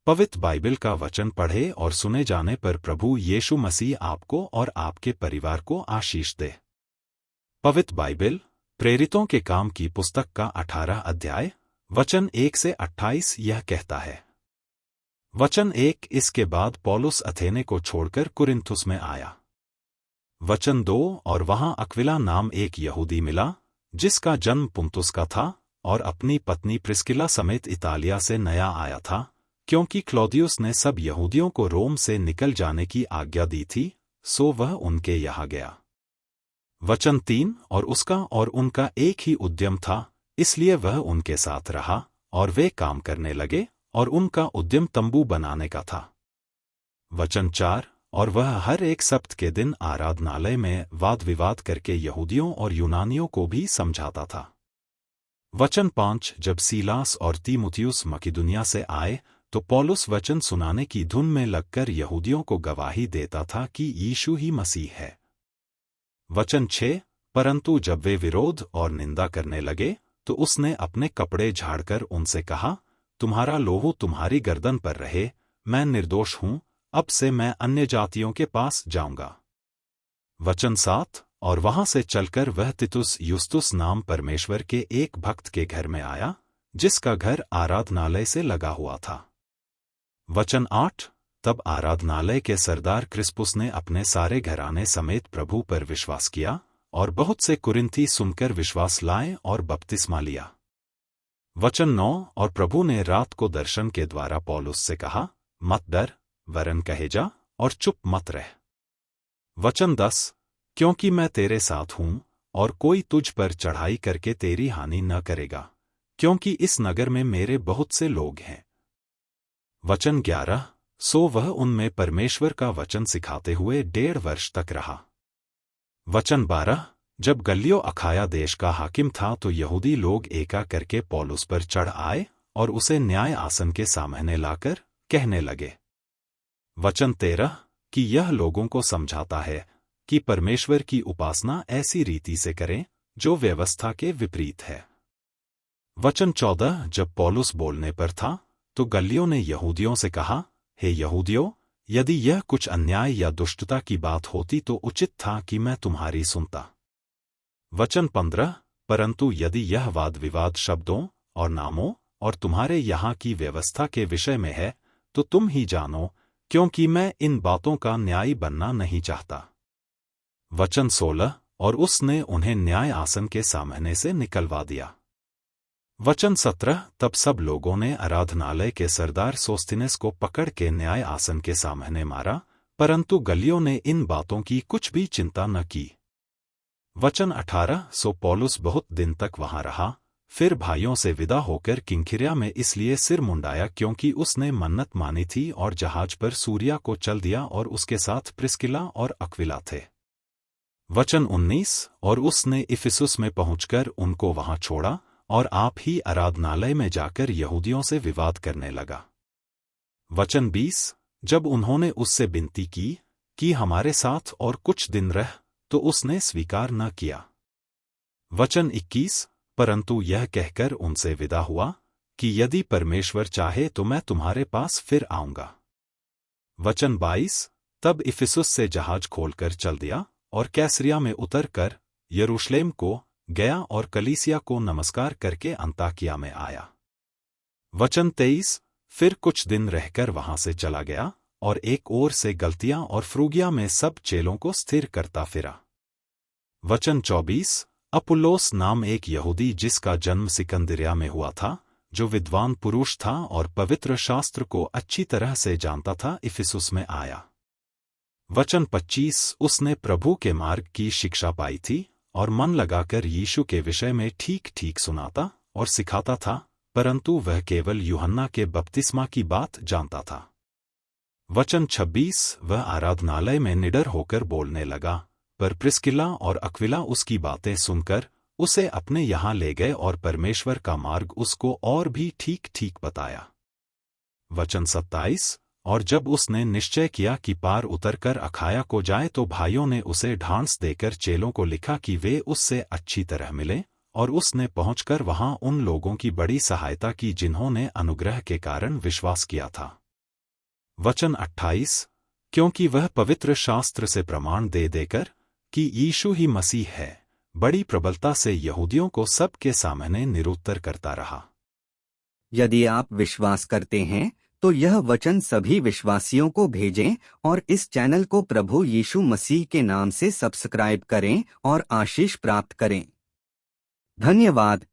पवित्र बाइबल का वचन पढ़े और सुने जाने पर प्रभु यीशु मसीह आपको और आपके परिवार को आशीष दे। पवित्र बाइबल प्रेरितों के काम की पुस्तक का 18 अध्याय वचन 1 से 28 यह कहता है। वचन 1 इसके बाद पौलुस अथेने को छोड़कर कुरिन्थुस में आया। वचन 2 और वहां अक्विला नाम एक यहूदी मिला जिसका जन्म पुन्तुस का था और अपनी पत्नी प्रिस्किला समेत इतालिया से नया आया था, क्योंकि क्लौदियुस ने सब यहूदियों को रोम से निकल जाने की आज्ञा दी थी, सो वह उनके यहाँ गया। वचन 3 और उसका और उनका एक ही उद्यम था, इसलिए वह उनके साथ रहा और वे काम करने लगे और उनका उद्यम तंबू बनाने का था। वचन 4 और वह हर एक सप्त के दिन आराधनालय में वाद विवाद करके यहूदियों और यूनानियों को भी समझाता था। वचन 5 जब सीलास और तीमुथियुस मकिदुनिया से आए तो पौलुस वचन सुनाने की धुन में लगकर यहूदियों को गवाही देता था कि यीशु ही मसीह है। वचन 6 परंतु जब वे विरोध और निंदा करने लगे तो उसने अपने कपड़े झाड़कर उनसे कहा, तुम्हारा लोहू तुम्हारी गर्दन पर रहे, मैं निर्दोष हूं, अब से मैं अन्य जातियों के पास जाऊंगा। वचन 7 और वहां से चलकर वह तितुस युस्तुस नाम परमेश्वर के एक भक्त के घर में आया, जिसका घर आराधनालय से लगा हुआ था। वचन 8 तब आराधनालय के सरदार क्रिस्पुस ने अपने सारे घराने समेत प्रभु पर विश्वास किया और बहुत से कुरिन्थी सुनकर विश्वास लाए और बपतिस्मा लिया। वचन 9 और प्रभु ने रात को दर्शन के द्वारा पौलुस से कहा, मत डर, वरन कहे जा और चुप मत रह। वचन 10 क्योंकि मैं तेरे साथ हूं और कोई तुझ पर चढ़ाई करके तेरी हानि न करेगा, क्योंकि इस नगर में मेरे बहुत से लोग हैं। वचन 11 सो वह उनमें परमेश्वर का वचन सिखाते हुए 1.5 वर्ष तक रहा। वचन 12 जब गल्लियो अखाया देश का हाकिम था तो यहूदी लोग एका करके पौलुस पर चढ़ आए और उसे न्याय आसन के सामने लाकर कहने लगे। वचन 13 कि यह लोगों को समझाता है कि परमेश्वर की उपासना ऐसी रीति से करें जो व्यवस्था के विपरीत है। वचन 14 जब पौलुस बोलने पर था तो गल्लियो ने यहूदियों से कहा, हे यहूदियों, यदि यह कुछ अन्याय या दुष्टता की बात होती तो उचित था कि मैं तुम्हारी सुनता। वचन 15 परंतु यदि यह वाद विवाद शब्दों और नामों और तुम्हारे यहाँ की व्यवस्था के विषय में है तो तुम ही जानो, क्योंकि मैं इन बातों का न्यायी बनना नहीं चाहता। वचन 16 और उसने उन्हें न्याय आसन के सामने से निकलवा दिया। वचन 17 तब सब लोगों ने आराधनालय के सरदार सोस्थिनेस को पकड़ के न्याय आसन के सामने मारा, परंतु गल्लियो ने इन बातों की कुछ भी चिंता न की। वचन 18 सो पौलुस बहुत दिन तक वहां रहा, फिर भाइयों से विदा होकर किंख्रिया में इसलिए सिर मुंडाया क्योंकि उसने मन्नत मानी थी, और जहाज पर सूरिया को चल दिया और उसके साथ प्रिस्किला और अक्विला थे। वचन 19 और उसने इफिसुस में पहुंचकर उनको वहां छोड़ा और आप ही आराधनालय में जाकर यहूदियों से विवाद करने लगा। वचन 20 जब उन्होंने उससे विनती की कि हमारे साथ और कुछ दिन रह, तो उसने स्वीकार न किया। वचन 21 परंतु यह कहकर उनसे विदा हुआ कि यदि परमेश्वर चाहे तो मैं तुम्हारे पास फिर आऊंगा। वचन 22 तब इफिसुस से जहाज खोलकर चल दिया और कैसरिया में उतरकर यरूशलेम को गया और कलीसिया को नमस्कार करके अंताकिया में आया। वचन 23 फिर कुछ दिन रहकर वहां से चला गया और एक ओर से गलतिया और फ्रूगिया में सब चेलों को स्थिर करता फिरा। वचन 24 अपुल्लोस नाम एक यहूदी जिसका जन्म सिकंदरिया में हुआ था, जो विद्वान पुरुष था और पवित्र शास्त्र को अच्छी तरह से जानता था, इफिसुस में आया। वचन 25 उसने प्रभु के मार्ग की शिक्षा पाई थी और मन लगाकर यीशु के विषय में ठीक ठीक सुनाता और सिखाता था, परंतु वह केवल यूहन्ना के बपतिस्मा की बात जानता था। वचन 26 वह आराधनालय में निडर होकर बोलने लगा, पर प्रिस्किला और अक्विला उसकी बातें सुनकर उसे अपने यहाँ ले गए और परमेश्वर का मार्ग उसको और भी ठीक ठीक बताया। वचन 27 और जब उसने निश्चय किया कि पार उतरकर अखाया को जाए तो भाइयों ने उसे ढांस देकर चेलों को लिखा कि वे उससे अच्छी तरह मिले, और उसने पहुंचकर वहां उन लोगों की बड़ी सहायता की जिन्होंने अनुग्रह के कारण विश्वास किया था। वचन 28, क्योंकि वह पवित्र शास्त्र से प्रमाण दे देकर कि यीशु ही मसीह है, बड़ी प्रबलता से यहूदियों को सबके सामने निरुत्तर करता रहा। यदि आप विश्वास करते हैं तो यह वचन सभी विश्वासियों को भेजें और इस चैनल को प्रभु यीशु मसीह के नाम से सब्सक्राइब करें और आशीष प्राप्त करें। धन्यवाद।